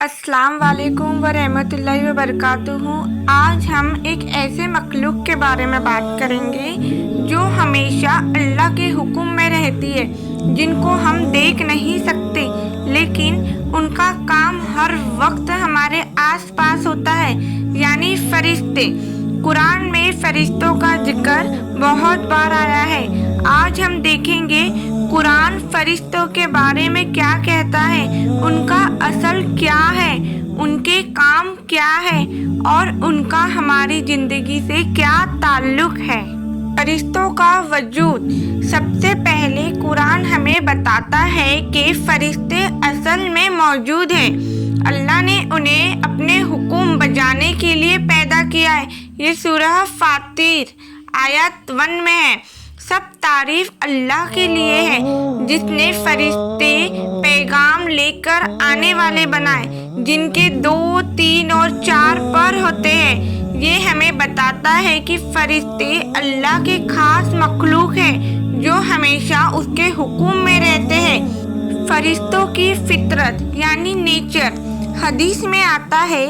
अस्सलाम वालेकुम वरहमतुल्लाहि वबरकातुहू। आज हम एक ऐसे मखलूक के बारे में बात करेंगे जो हमेशा अल्लाह के हुक्म में रहती है, जिनको हम देख नहीं सकते लेकिन उनका काम हर वक्त हमारे आसपास होता है, यानी फरिश्ते। कुरान में फरिश्तों का जिक्र बहुत बार आया है। आज हम देखेंगे कुरान फरिश्तों के बारे में क्या कहता है, उनका असल क्या है, उनके काम क्या है और उनका हमारी जिंदगी से क्या ताल्लुक है। फरिश्तों का वजूद। सबसे पहले कुरान हमें बताता है कि फरिश्ते असल में मौजूद हैं। अल्लाह ने उन्हें अपने हुक्म बजाने के लिए पैदा किया है। ये सूरह फातिर आयत 1 में है। सब तारीफ अल्लाह के लिए है जिसने फरिश्ते पैगाम लेकर आने वाले बनाए, जिनके 2, 3 और 4 पर होते हैं। ये हमें बताता है कि फरिश्ते अल्लाह के खास मखलूक हैं जो हमेशा उसके हुक्म में रहते हैं। फरिश्तों की फितरत यानी नेचर। हदीस में आता है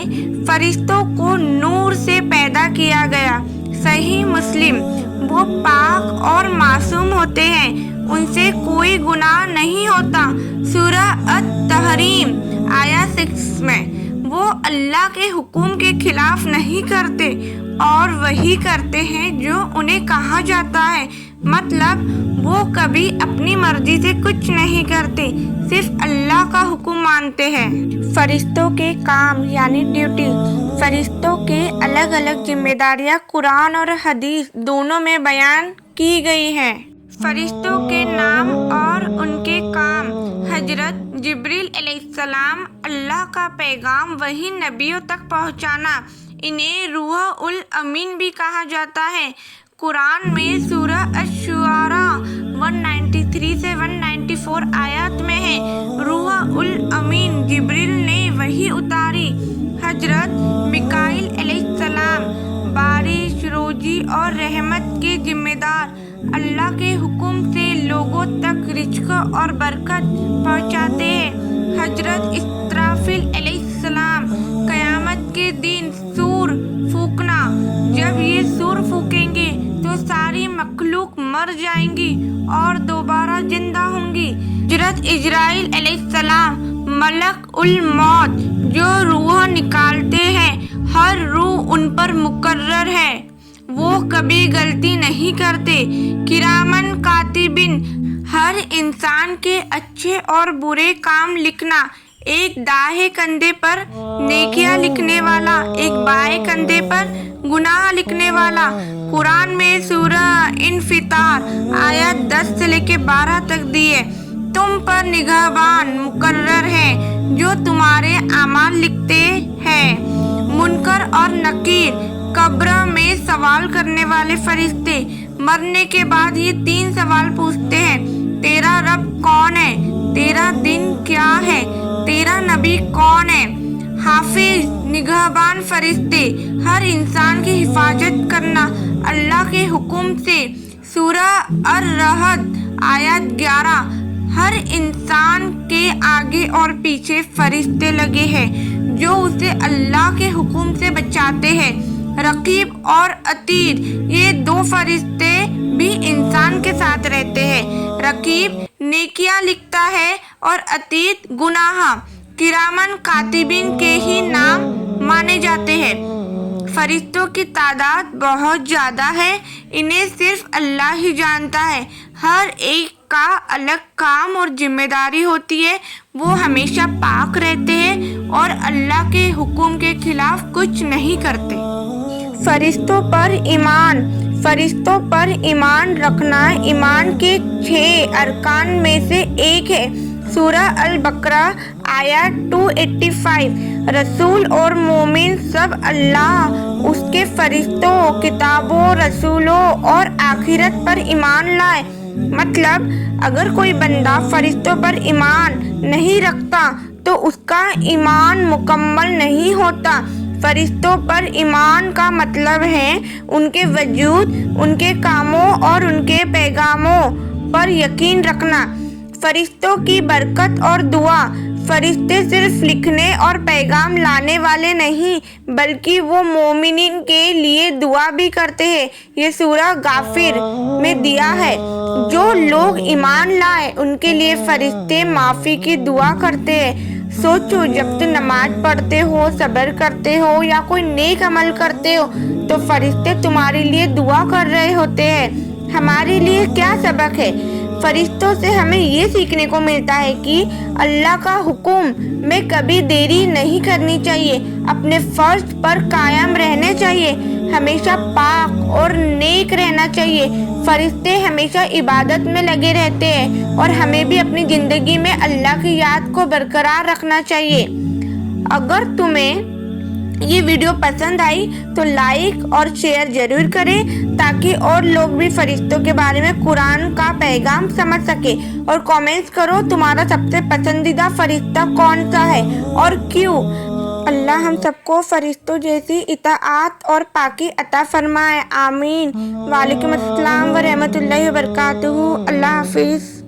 फरिश्तों को नूर से पैदा किया गया। सही मुस्लिम। वो पाक और मासूम होते हैं, उनसे कोई गुनाह नहीं होता। सूरह अत-तहरीम आयत 6 में। वो अल्लाह के हुक्म के खिलाफ नहीं करते और वही करते हैं जो उन्हें कहा जाता है। मतलब वो कभी अपनी मर्जी से कुछ नहीं करते, सिर्फ अल्लाह का हुक्म मानते हैं। फरिश्तों के काम यानी ड्यूटी। फरिश्तों के अलग अलग जिम्मेदारियां कुरान और हदीस दोनों में बयान की गई हैं। फरिश्तों के नाम और उनके काम। हजरत जिब्रील अलैहिस्सलाम अल्लाह का पैगाम वही नबियों तक पहुंचाना। इन्हें रूह उल अमीन भी कहा जाता है। कुरान में सूरह अश-शुआरा 193 से 194 आयत में है, रूह उल अमीन जिब्रील ने वही उतारी। हजरत मिकाईल अलैहिस्सलाम बारिश, रोजी और रहमत के जिम्मेदार। अल्लाह के हुक्म से लोगों तक रिज़्क़ और बरकत पहुंचाते हैं। हजरत इस्राफील अलैहिस्सलाम क़यामत के दिन सूर फूंकना। जब ये सूर फूकेंगे तो सारी मखलूक मर जाएंगी और दोबारा जिंदा होंगी। हजरत इजराइल अलैहिस्सलाम मलक उल मौत जो रूह निकालते हैं। हर रूह उन पर मुकर्रर है, वो कभी गलती नहीं करते। किरामन कातिबिन हर इंसान के अच्छे और बुरे काम लिखना। एक दाएं कंधे पर नेकियां लिखने वाला, एक बाएं कंधे पर गुनाह लिखने वाला। कुरान में सूरह इन्फितार आयत 10 से लेके 12 तक दी है। तुम पर निगहबान मुकर्रर हैं जो तुम्हारे अमाल लिखते हैं। मुनकर और नकीर कब्र में सवाल करने वाले फरिश्ते। मरने के बाद ये 3 सवाल पूछते हैं। तेरा रब कौन है? तेरा दिन क्या है? तेरा नबी कौन है? हाफिज निगहबान फरिश्ते हर इंसान की हिफाजत करना अल्लाह के हुक्म से। सूरह अर-रहद आयत 11। हर इंसान के आगे और पीछे फरिश्ते लगे हैं जो उसे अल्लाह के हुक्म से बचाते हैं। रकीब और अतीद ये 2 फरिश्ते भी इंसान के साथ रहते हैं। रकीब नेकियां लिखता है और अतीद गुनाह। किरामन कातिबिन के ही नाम माने जाते हैं। फरिश्तों की तादाद बहुत ज़्यादा है, इन्हें सिर्फ अल्लाह ही जानता है। हर एक का अलग काम और जिम्मेदारी होती है। वो हमेशा पाक रहते हैं और अल्लाह के हुक्म के खिलाफ कुछ नहीं करते। फरिश्तों पर ईमान। फरिश्तों पर ईमान रखना ईमान के 6 अरकान में से एक है। सूरह अल-बकरा आयत 285। रसूल और मोमिन सब अल्लाह, उसके फरिश्तों, किताबों, रसूलों और आखिरत पर ईमान लाए। मतलब अगर कोई बंदा फरिश्तों पर ईमान नहीं रखता तो उसका ईमान मुकम्मल नहीं होता। फरिश्तों पर ईमान का मतलब है उनके वजूद, उनके कामों और उनके पैगामों पर यकीन रखना। फरिश्तों की बरकत और दुआ। فرشتے صرف لکھنے اور پیغام لانے والے نہیں بلکہ وہ مومنین کے لیے دعا بھی کرتے ہیں۔ یہ سورہ غافر میں دیا ہے۔ جو لوگ ایمان لائے ان کے لیے فرشتے معافی کی دعا کرتے ہیں۔ سوچو، جب تم نماز پڑھتے ہو، صبر کرتے ہو یا کوئی نیک عمل کرتے ہو تو فرشتے تمہارے لیے دعا کر رہے ہوتے ہیں۔ ہمارے لیے کیا سبق ہے؟ فرشتوں سے ہمیں یہ سیکھنے کو ملتا ہے کہ اللہ کا حکم میں کبھی دیری نہیں کرنی چاہیے، اپنے فرض پر قائم رہنا چاہیے، ہمیشہ پاک اور نیک رہنا چاہیے۔ فرشتے ہمیشہ عبادت میں لگے رہتے ہیں اور ہمیں بھی اپنی زندگی میں اللہ کی یاد کو برقرار رکھنا چاہیے۔ اگر تمہیں یہ ویڈیو پسند آئی تو لائک اور شیئر ضرور کریں تاکہ اور لوگ بھی فرشتوں کے بارے میں قرآن کا پیغام سمجھ سکے، اور کامنٹس کرو تمہارا سب سے پسندیدہ فرشتہ کون سا ہے اور کیوں۔ اللہ ہم سب کو فرشتوں جیسی اطاعت اور پاکی عطا فرمائے، آمین۔ وعلیکم السلام ورحمۃ اللہ وبرکاتہ۔ اللہ حافظ۔